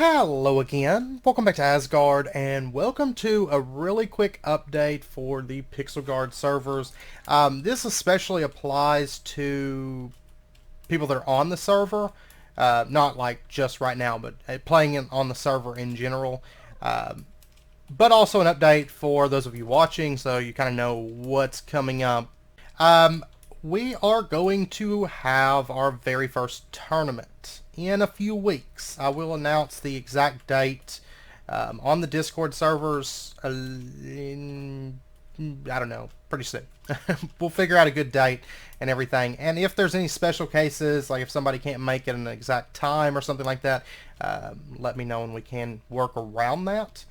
Hello again, welcome back to Asgard, and welcome to a really quick update for the Pixelgaard servers. This especially applies to people that are on the server, not like just right now, but playing on the server in general. But also an update for those of you watching, so you kind of know what's coming up. We are going to have our very first tournament in a few weeks. I will announce the exact date on the Discord servers I don't know, pretty soon. We'll figure out a good date and everything. And if there's any special cases, like if somebody can't make it in an exact time or something like that, let me know and we can work around that.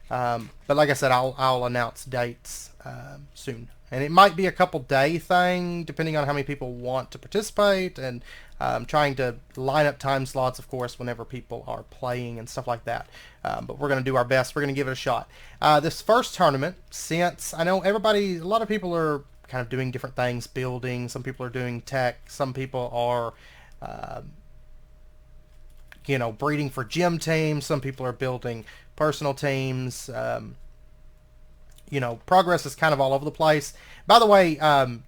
But like I said, I'll announce dates soon. And it might be a couple day thing, depending on how many people want to participate, and trying to line up time slots, of course, whenever people are playing and stuff like that. But we're going to do our best. We're going to give it a shot. This first tournament, since I know a lot of people are kind of doing different things, building, some people are doing tech, some people are, breeding for gym teams, some people are building personal teams. Progress is kind of all over the place. By the way,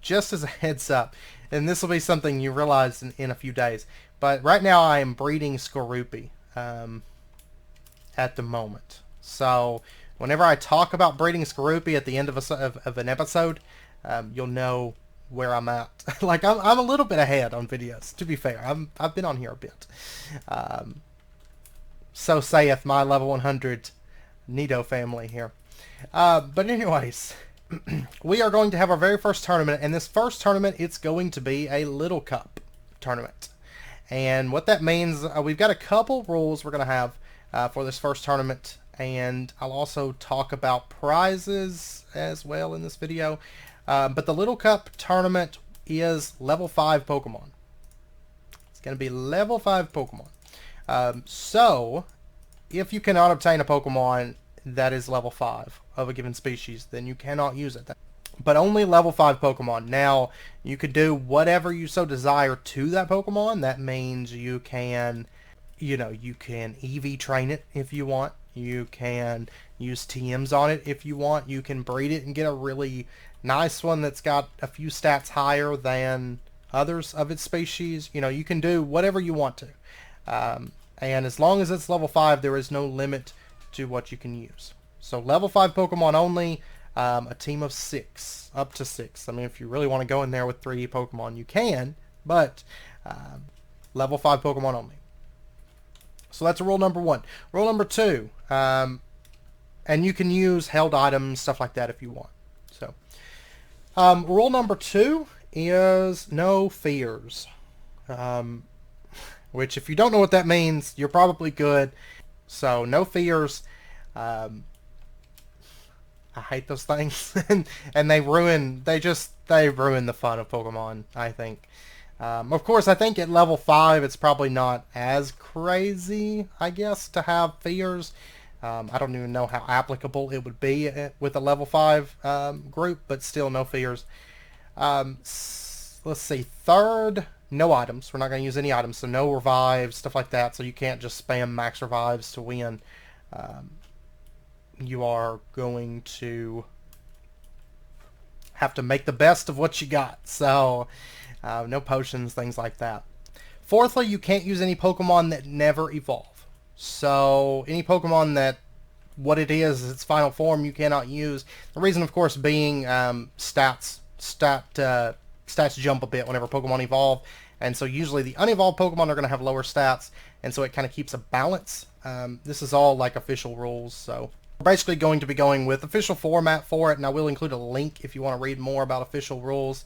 just as a heads up, and this will be something you realize in a few days, but right now I am breeding Skorupi at the moment. So whenever I talk about breeding Skorupi at the end of an episode, you'll know where I'm at. Like I'm a little bit ahead on videos, to be fair. I've been on here a bit. So saith my level 100 Nido family here. But anyways, we are going to have our very first tournament, and this first tournament, it's going to be a Little Cup tournament. And what that means, we've got a couple rules we're going to have for this first tournament, and I'll also talk about prizes as well in this video. But the Little Cup tournament is level 5 Pokemon. It's going to be level 5 Pokemon. So, if you cannot obtain a Pokemon that is level 5 of a given species, then you cannot use it. But only level 5 Pokemon. Now, you could do whatever you so desire to that Pokemon. That means you can, you can EV train it if you want. You can use TMs on it if you want. You can breed it and get a really nice one that's got a few stats higher than others of its species. You can do whatever you want to. And as long as it's level 5, there is no limit to what you can use. So level 5 Pokemon only, a team of 6, up to 6. I mean, if you really want to go in there with 3 Pokemon, you can, but level 5 Pokemon only. So that's rule number 1. Rule number 2, and you can use held items, stuff like that if you want. So rule number 2 is no fears, which if you don't know what that means, you're probably good. So no fears. I hate those things, and they ruin the fun of Pokemon, I think. Of course, I think at level 5 it's probably not as crazy, I guess, to have fears. I don't even know how applicable it would be with a level 5 group, but still no fears. Let's see, third, no items. We're not going to use any items, so no revives, stuff like that, so you can't just spam max revives to win. You are going to have to make the best of what you got, so no potions, things like that. Fourthly, you can't use any Pokemon that never evolve. So any Pokemon that what it is its final form, you cannot use. The reason, of course, being stats jump a bit whenever Pokemon evolve, and so usually the unevolved Pokemon are going to have lower stats, and so it kind of keeps a balance. This is all like official rules, so we're basically going to be going with official format for it, and I will include a link if you want to read more about official rules.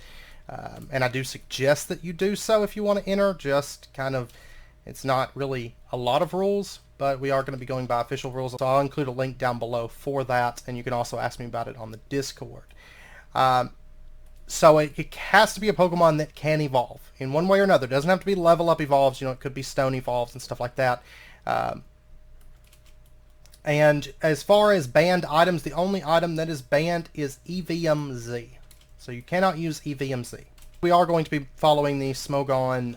And I do suggest that you do so if you want to enter. Just kind of, it's not really a lot of rules, but we are going to be going by official rules, so I'll include a link down below for that, and you can also ask me about it on the Discord. So it has to be a Pokemon that can evolve in one way or another. It doesn't have to be level up evolves. It could be stone evolves and stuff like that. And as far as banned items, the only item that is banned is EVMZ. So you cannot use EVMZ. We are going to be following the Smogon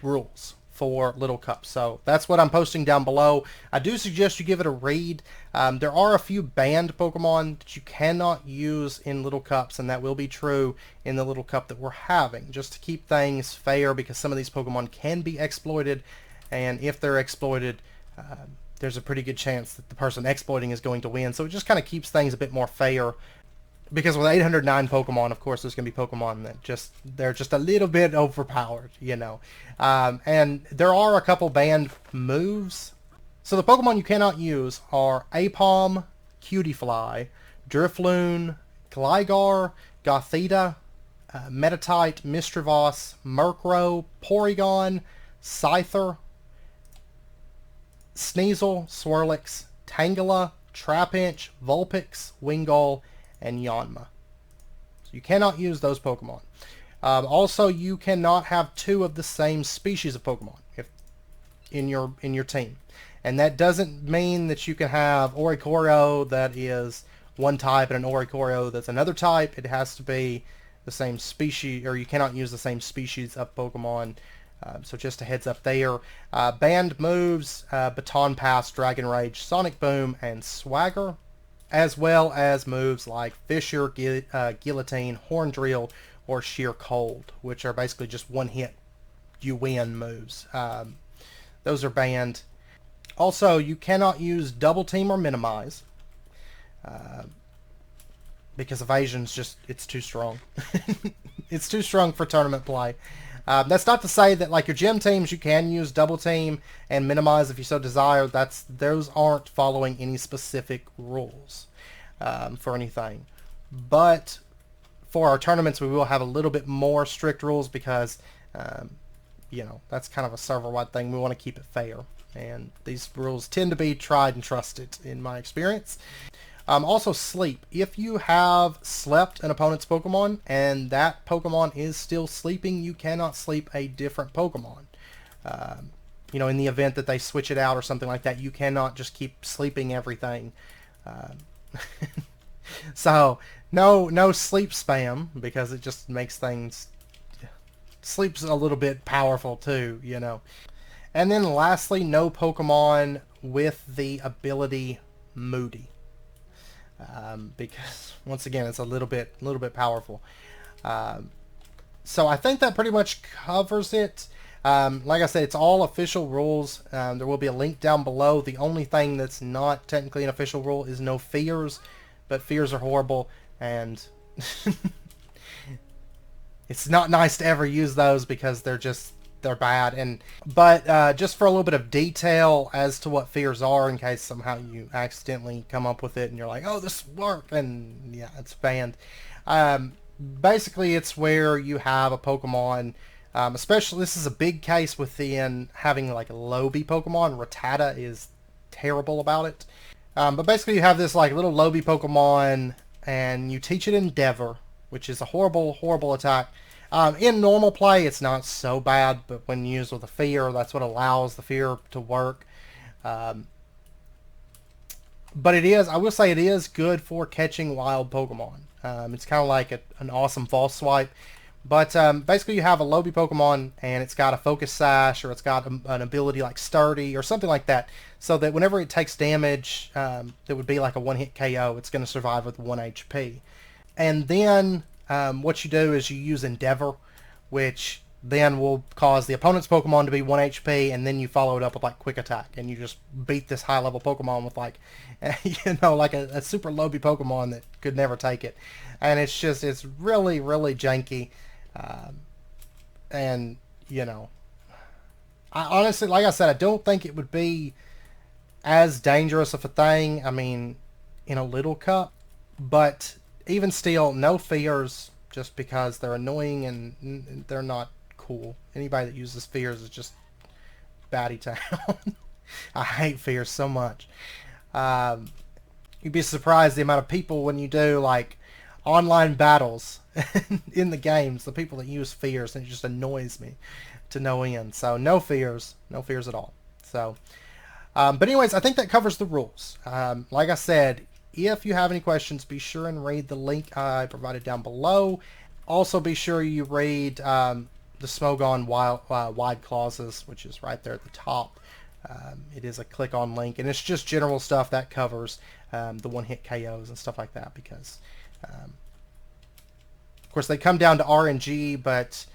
rules for Little Cup. So that's what I'm posting down below. I do suggest you give it a read. There are a few banned Pokemon that you cannot use in Little Cups, and that will be true in the Little Cup that we're having, just to keep things fair, because some of these Pokemon can be exploited, and if they're exploited, there's a pretty good chance that the person exploiting is going to win. So it just kind of keeps things a bit more fair. Because with 809 Pokemon, of course, there's going to be Pokemon that they're just a little bit overpowered, you know. And there are a couple banned moves. So the Pokemon you cannot use are Apom, Cutiefly, Drifloon, Gligar, Gothita, Metatite, Misdreavus, Murkrow, Porygon, Scyther, Sneasel, Swirlix, Tangela, Trapinch, Vulpix, Wingull, and Yanma. So you cannot use those Pokemon. Also, you cannot have two of the same species of Pokemon in your team. And that doesn't mean that you can have Oricorio that is one type and an Oricorio that's another type. It has to be the same species, or you cannot use the same species of Pokemon. So just a heads up there. Banned moves, Baton Pass, Dragon Rage, Sonic Boom, and Swagger, as well as moves like Fissure, Guillotine, Horn Drill, or Sheer Cold, which are basically just one hit, you win moves. Those are banned. Also, you cannot use Double Team or Minimize, because Evasion's just, it's too strong. It's too strong for tournament play. That's not to say that, like, your gym teams, you can use Double Team and Minimize if you so desire. Those aren't following any specific rules for anything. But for our tournaments, we will have a little bit more strict rules because, you know, that's kind of a server-wide thing. We want to keep it fair. And these rules tend to be tried and trusted in my experience. Also, sleep. If you have slept an opponent's Pokemon and that Pokemon is still sleeping, you cannot sleep a different Pokemon. You know, in the event that they switch it out or something like that, you cannot just keep sleeping everything. So, no sleep spam, because it just makes things... Sleep's a little bit powerful too, you know. And then lastly, no Pokemon with the ability Moody. Because once again, it's a little bit powerful. So I think that pretty much covers it. Like I said, it's all official rules. There will be a link down below. The only thing that's not technically an official rule is no fears, but fears are horrible, and it's not nice to ever use those because they're bad. But just for a little bit of detail as to what fears are, in case somehow you accidentally come up with it and you're like, oh, this worked, and yeah, it's banned. Basically, it's where you have a Pokemon, especially this is a big case within having like a Lobby Pokemon. Rattata is terrible about it. But basically, you have this like little Lobby Pokemon, and you teach it Endeavor, which is a horrible attack. In normal play, it's not so bad, but when used with a fear, that's what allows the fear to work. But it is, I will say, it is good for catching wild Pokemon. It's kind of like an awesome false swipe. But basically, you have a Lobby Pokemon, and it's got a Focus Sash, or it's got an ability like Sturdy, or something like that, so that whenever it takes damage, that would be like a one-hit KO, it's going to survive with 1 HP. And then... what you do is you use Endeavor, which then will cause the opponent's Pokemon to be 1 HP, and then you follow it up with like Quick Attack, and you just beat this high level Pokemon with like, you know, like a super Lobby Pokemon that could never take it. And it's really janky. And, you know, I honestly, like I said, I don't think it would be as dangerous of a thing, I mean, in a Little Cup, but... even still, no fears, just because they're annoying and they're not cool. Anybody that uses fears is just batty town. I hate fears so much. You'd be surprised the amount of people when you do like online battles in the games, the people that use fears, and it just annoys me to no end. So no fears at all. So, but anyways, I think that covers the rules. Like I said, if you have any questions, be sure and read the link I provided down below. Also, be sure you read the Smogon wide clauses, which is right there at the top. It is a click-on link, and it's just general stuff that covers the one-hit KOs and stuff like that, because, of course, they come down to RNG, but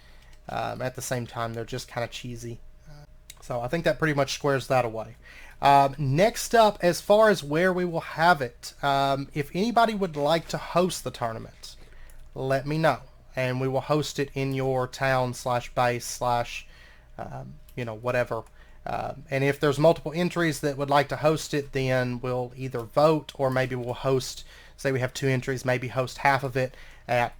at the same time, they're just kind of cheesy. So I think that pretty much squares that away. Next up, as far as where we will have it, if anybody would like to host the tournament, let me know, and we will host it in your town / base / whatever. And if there's multiple entries that would like to host it, then we'll either vote, or maybe we'll host, say we have 2 entries, maybe host half of it at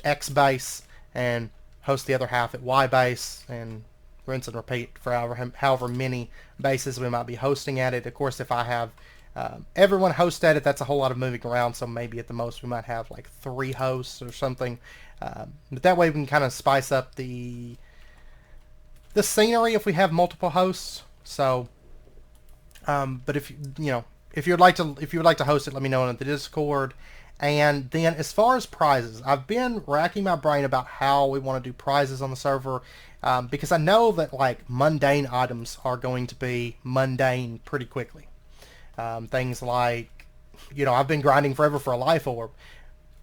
X base and host the other half at Y base, and rinse and repeat for however many bases we might be hosting at it. Of course, if I have everyone host at it, that's a whole lot of moving around, so maybe at the most we might have like 3 hosts or something. But that way we can kind of spice up the scenery if we have multiple hosts. So, but if you would like to host it, let me know in the Discord. And then as far as prizes, I've been racking my brain about how we want to do prizes on the server, because I know that like mundane items are going to be mundane pretty quickly. Things like, I've been grinding forever for a life orb,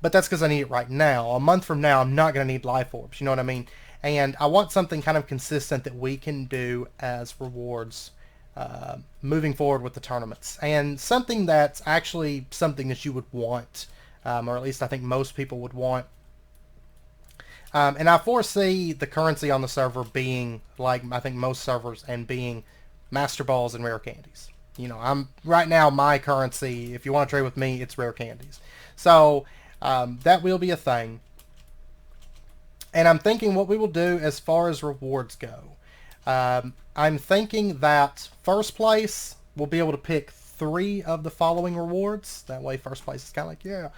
but that's because I need it right now. A month from now, I'm not going to need life orbs. You know what I mean? And I want something kind of consistent that we can do as rewards moving forward with the tournaments, and something that's actually something that you would want. Or at least I think most people would want. And I foresee the currency on the server being, like I think most servers, and being Master Balls and rare candies. I'm right now, my currency, if you want to trade with me, it's rare candies. So that will be a thing. And I'm thinking what we will do as far as rewards go. I'm thinking that first place will be able to pick 3 of the following rewards. That way first place is kind of like, yeah.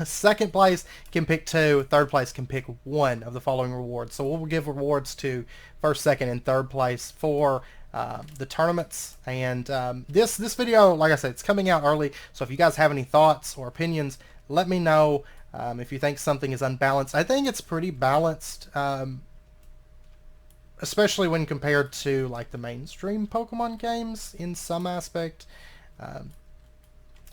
Second place can pick 2. Third place can pick 1 of the following rewards. So we'll give rewards to first, second, and third place for the tournaments. And this video, like I said, it's coming out early. So if you guys have any thoughts or opinions, let me know. If you think something is unbalanced, I think it's pretty balanced. Especially when compared to like the mainstream Pokemon games in some aspect.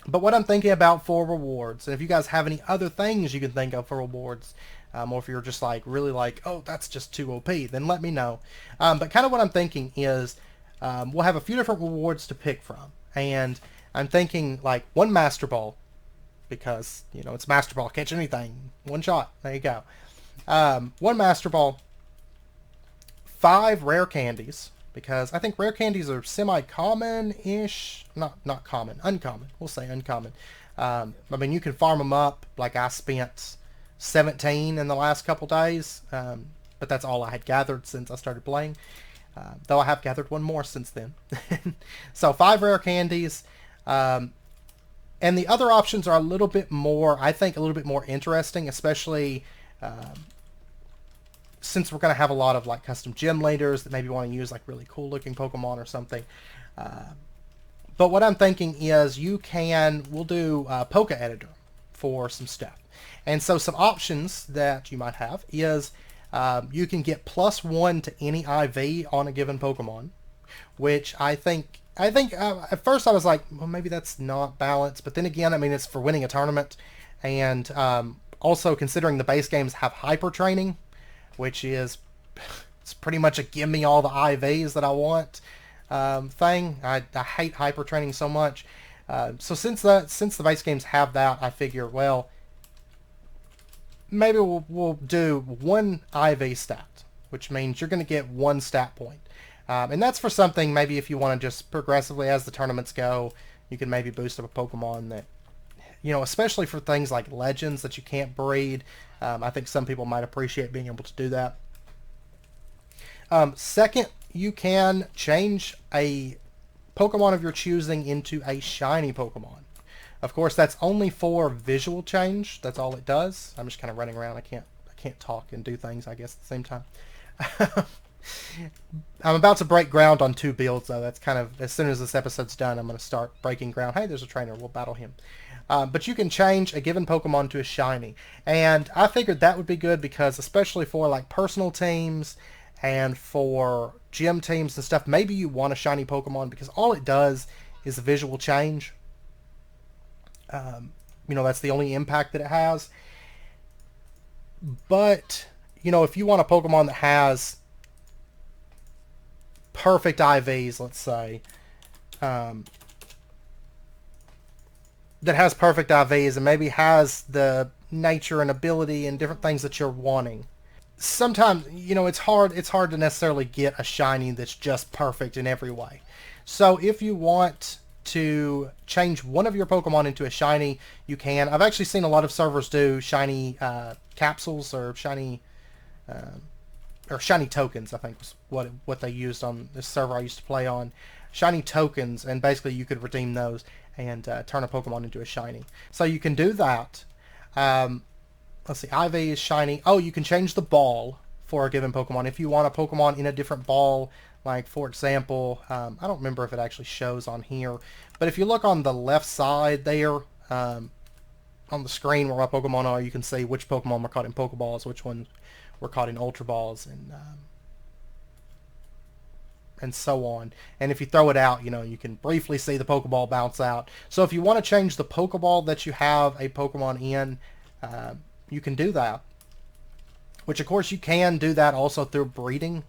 But what I'm thinking about for rewards, and if you guys have any other things you can think of for rewards, or if you're just like really like, oh, that's just too OP, then let me know. But kind of what I'm thinking is we'll have a few different rewards to pick from, and I'm thinking like 1 Master Ball, because it's Master Ball, catch anything, 1 shot, there you go. 1 Master Ball, 5 rare candies, because I think rare candies are semi-common-ish. Not common. Uncommon. We'll say uncommon. I mean, you can farm them up. Like, I spent 17 in the last couple days, but that's all I had gathered since I started playing. Though I have gathered 1 more since then. So, 5 rare candies. And the other options are a little bit more, I think, a little bit more interesting, especially since we're going to have a lot of like custom gym leaders that maybe want to use like really cool looking Pokemon or something. But what I'm thinking is we'll do Poke Editor for some stuff. And so some options that you might have is you can get +1 to any IV on a given Pokemon, which I think at first I was like, well, maybe that's not balanced. But then again, I mean, it's for winning a tournament. And also considering the base games have hyper training, which is, it's pretty much a give me all the IVs that I want thing. I hate hyper training so much. So since the base games have that, I figure, well, maybe we'll do 1 IV stat, which means you're going to get 1 stat point. And that's for something, maybe if you want to just progressively, as the tournaments go, you can maybe boost up a Pokemon that, especially for things like legends that you can't breed. I think some people might appreciate being able to do that. Second, you can change a Pokemon of your choosing into a shiny Pokemon. Of course, that's only for visual change. That's all it does. I'm just kind of running around. I can't talk and do things, I guess, at the same time. I'm about to break ground on 2 builds, though. That's kind of, as soon as this episode's done, I'm going to start breaking ground. Hey, there's a trainer. We'll battle him. But you can change a given Pokemon to a shiny. And I figured that would be good because especially for like personal teams and for gym teams and stuff, maybe you want a shiny Pokemon because all it does is a visual change. That's the only impact that it has. But, if you want a Pokemon that has perfect IVs, let's say, that has perfect IVs and maybe has the nature and ability and different things that you're wanting. Sometimes, it's hard to necessarily get a shiny that's just perfect in every way. So if you want to change one of your Pokemon into a shiny, you can. I've actually seen a lot of servers do shiny capsules or shiny tokens, I think was what they used on this server I used to play on. Shiny tokens, and basically you could redeem those and turn a Pokemon into a shiny. So you can do that. Let's see, IV is shiny. Oh, you can change the ball for a given Pokemon. If you want a Pokemon in a different ball, like for example, I don't remember if it actually shows on here, but if you look on the left side there, on the screen where my Pokemon are, you can see which Pokemon were caught in Pokeballs, which ones were caught in Ultra Balls, and so on. And if you throw it out, you can briefly see the Pokeball bounce out. So if you want to change the Pokeball that you have a Pokemon in, you can do that. Which, of course, you can do that also through breeding.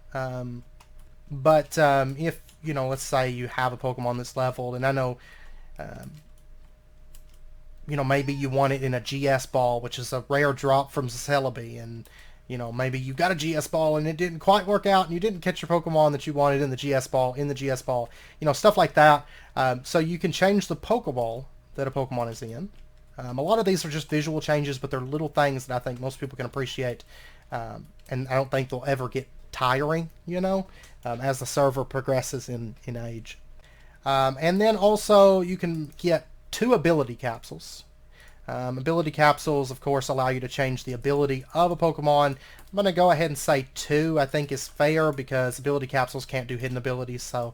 But if, let's say you have a Pokemon that's leveled, and I know, maybe you want it in a GS Ball, which is a rare drop from Celebi, and maybe you got a GS Ball and it didn't quite work out and you didn't catch your Pokemon that you wanted in the GS Ball, stuff like that. So you can change the Pokeball that a Pokemon is in. A lot of these are just visual changes, but they're little things that I think most people can appreciate. And I don't think they'll ever get tiring, as the server progresses in age. And then also you can get 2 ability capsules. Ability capsules, of course, allow you to change the ability of a Pokemon. I'm going to go ahead and say 2, I think is fair, because ability capsules can't do hidden abilities, so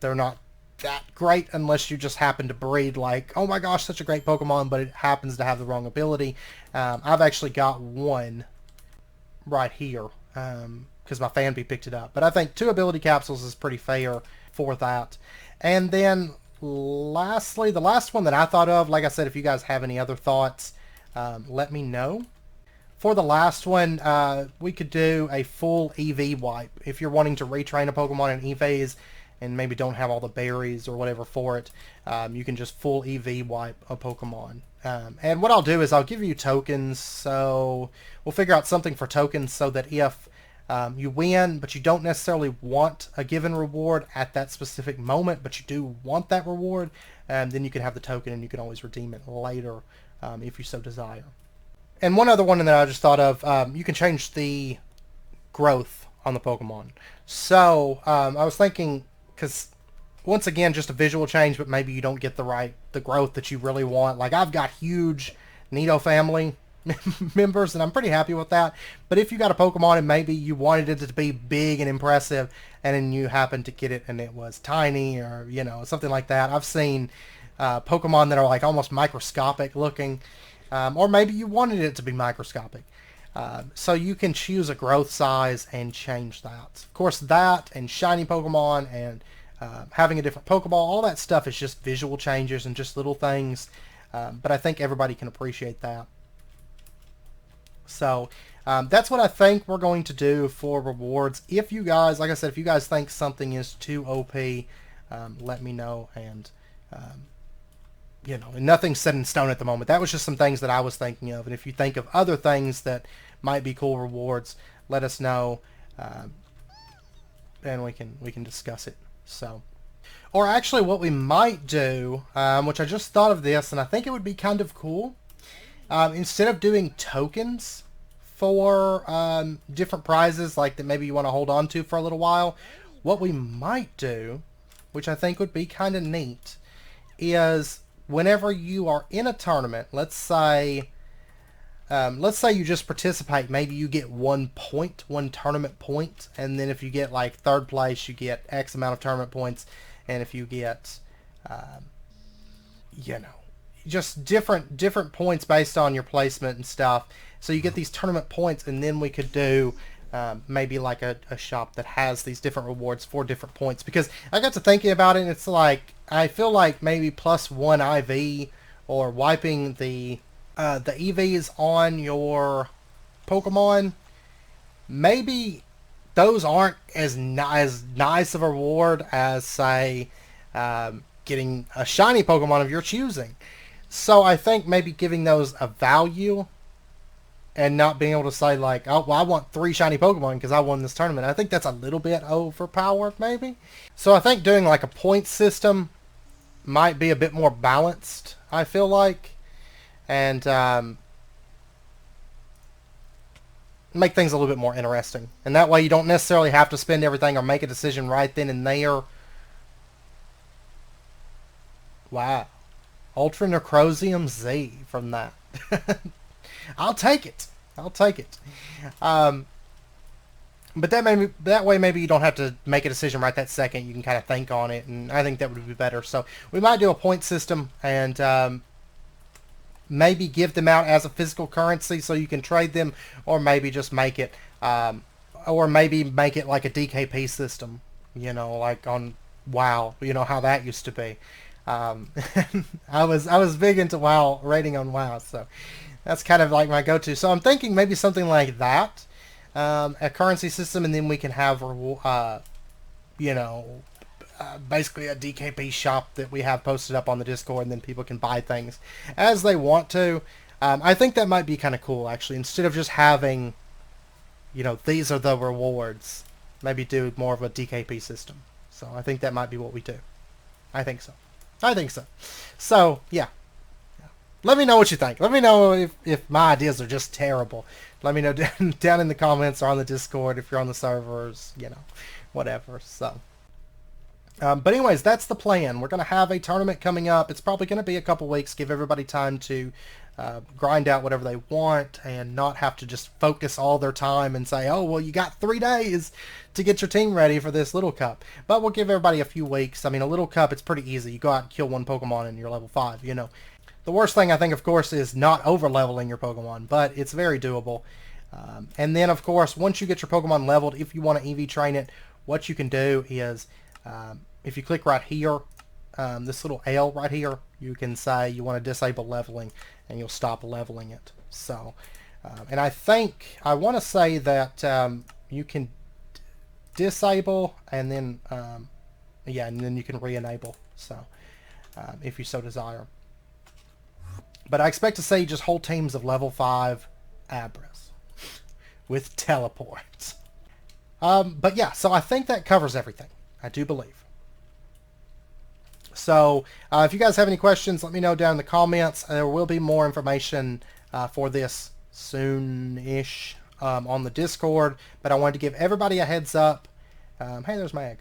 they're not that great unless you just happen to breed like, oh my gosh, such a great Pokemon, but it happens to have the wrong ability. I've actually got one right here because my fanbee picked it up. But I think 2 ability capsules is pretty fair for that. And then lastly, the last one that I thought of, like I said, if you guys have any other thoughts, let me know. For the last one, we could do a full EV wipe. If you're wanting to retrain a Pokemon in EVs and maybe don't have all the berries or whatever for it, you can just full EV wipe a Pokemon. And what I'll do is I'll give you tokens, so we'll figure out something for tokens so that if you win, but you don't necessarily want a given reward at that specific moment, but you do want that reward, then you can have the token and you can always redeem it later if you so desire. And one other one that I just thought of, you can change the growth on the Pokemon. So I was thinking, because once again, just a visual change, but maybe you don't get the growth that you really want. Like I've got huge Nido family members, and I'm pretty happy with that. But if you got a Pokemon and maybe you wanted it to be big and impressive, and then you happened to get it and it was tiny, or something like that. I've seen Pokemon that are like almost microscopic looking, or maybe you wanted it to be microscopic. So you can choose a growth size and change that. Of course, that and shiny Pokemon and having a different Pokeball, all that stuff is just visual changes and just little things. But I think everybody can appreciate that. So that's what I think we're going to do for rewards. If you guys, like I said, if you guys think something is too OP, let me know. And and nothing's set in stone at the moment. That was just some things that I was thinking of. And if you think of other things that might be cool rewards, let us know, and we can discuss it. So, or actually, what we might do, which I just thought of this, and I think it would be kind of cool. Instead of doing tokens for different prizes like that maybe you want to hold on to for a little while, what we might do, which I think would be kind of neat, is whenever you are in a tournament, let's say you just participate, maybe you get 1 point, 1 tournament point, and then if you get like 3rd place, you get X amount of tournament points, and if you get, just different points based on your placement and stuff. So you get these tournament points, and then we could do maybe like a shop that has these different rewards for different points. Because I got to thinking about it, and it's like I feel like maybe +1 IV or wiping the EVs on your Pokemon, maybe those aren't as nice of a reward as, say, getting a shiny Pokemon of your choosing. So I think maybe giving those a value and not being able to say like, oh, well, I want 3 shiny Pokemon because I won this tournament. I think that's a little bit overpowered, maybe. So I think doing like a point system might be a bit more balanced, I feel like. And make things a little bit more interesting. And that way you don't necessarily have to spend everything or make a decision right then and there. Wow. Ultra Necrosium Z from that. I'll take it. I'll take it. But that way maybe you don't have to make a decision right that second. You can kind of think on it, and I think that would be better. So we might do a point system and maybe give them out as a physical currency so you can trade them, or maybe just make it, or maybe make it like a DKP system. You know, like on WoW. You know how that used to be. I was big into WoW, rating on WoW, so that's kind of like my go-to. So I'm thinking maybe something like that, a currency system, and then we can have, you know, basically a DKP shop that we have posted up on the Discord, and then people can buy things as they want to. I think that might be kind of cool, actually. Instead of just having, you know, these are the rewards, maybe do more of a DKP system. So I think that might be what we do. I think so. I think so. So, yeah. Let me know what you think. Let me know if my ideas are just terrible. Let me know down in the comments or on the Discord if you're on the servers, you know, whatever. So, but anyways, that's the plan. We're going to have a tournament coming up. It's probably going to be a couple weeks. Give everybody time to grind out whatever they want and not have to just focus all their time and say, oh, well, you got 3 days to get your team ready for this little cup. But we'll give everybody a few weeks. I mean, a little cup, it's pretty easy. You go out and kill 1 Pokemon and you're level 5, you know. The worst thing, I think, of course, is not over-leveling your Pokemon, but it's very doable. And then, of course, once you get your Pokemon leveled, if you want to EV train it, what you can do is, if you click right here, this little L right here, you can say you want to disable leveling, and you'll stop leveling it. So, and I think, I want to say that you can disable, and then, yeah, and then you can re-enable, so, if you so desire. But I expect to see just whole teams of level 5 Abras with teleports. But yeah, so I think that covers everything. I do believe. So if you guys have any questions, let me know down in the comments. There will be more information for this soon-ish on the Discord. But I wanted to give everybody a heads up. Hey, there's my egg.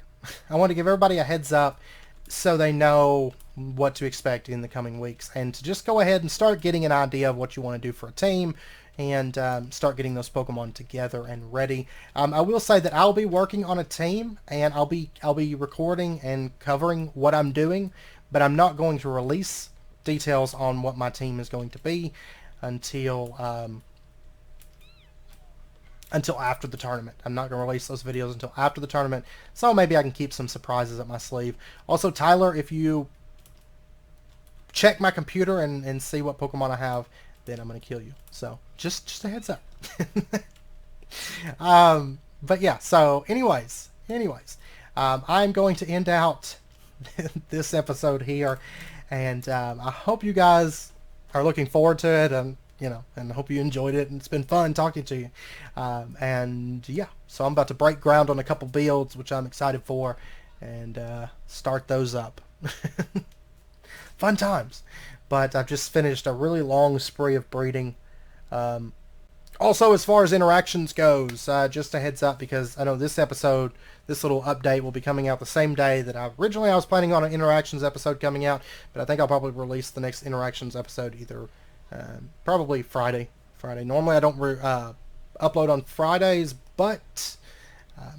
I want to give everybody a heads up so they know what to expect in the coming weeks, and to just go ahead and start getting an idea of what you want to do for a team, and start getting those Pokemon together and ready. I will say that I'll be working on a team, and I'll be recording and covering what I'm doing, but I'm not going to release details on what my team is going to be until after the tournament. I'm not going to release those videos until after the tournament, so maybe I can keep some surprises up my sleeve. Also, Tyler, if you check my computer and see what Pokemon I have, then I'm going to kill you. So, just a heads up. But yeah, so anyways, I'm going to end out this episode here, and I hope you guys are looking forward to it, and you know, and I hope you enjoyed it, and it's been fun talking to you. And yeah, so I'm about to break ground on a couple builds, which I'm excited for, and start those up. Fun times. But I've just finished a really long spree of breeding. Also, as far as interactions goes, just a heads up, because I know this episode, this little update will be coming out the same day that I was planning on an interactions episode coming out, but I think I'll probably release the next interactions episode either probably Friday. Normally I don't upload on Fridays, but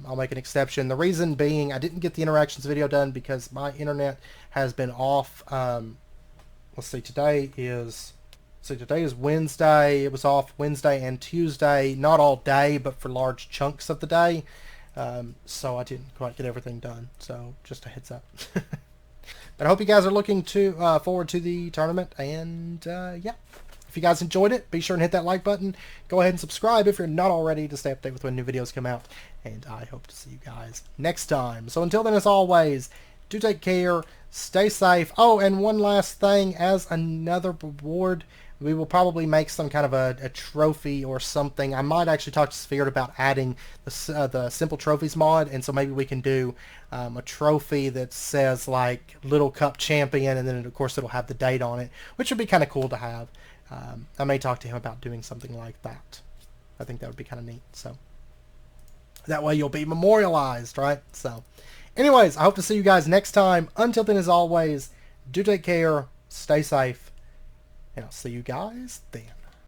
I'll make an exception. The reason being, I didn't get the interactions video done because my internet has been off let's see, today is Wednesday. It was off Wednesday and Tuesday, not all day, but for large chunks of the day. So I didn't quite get everything done. So just a heads up. But I hope you guys are looking forward to the tournament. And yeah, if you guys enjoyed it, be sure and hit that like button. Go ahead and subscribe if you're not already to stay updated with when new videos come out. And I hope to see you guys next time. So until then, as always, do take care, stay safe. Oh, and one last thing, as another reward, we will probably make some kind of a trophy or something. I might actually talk to Sphere about adding the Simple Trophies mod, and so maybe we can do a trophy that says like Little Cup Champion, and then of course it'll have the date on it, which would be kind of cool to have. I may talk to him about doing something like that. I think that would be kind of neat. So that way you'll be memorialized, right? So anyways, I hope to see you guys next time. Until then, as always, do take care, stay safe, and I'll see you guys then.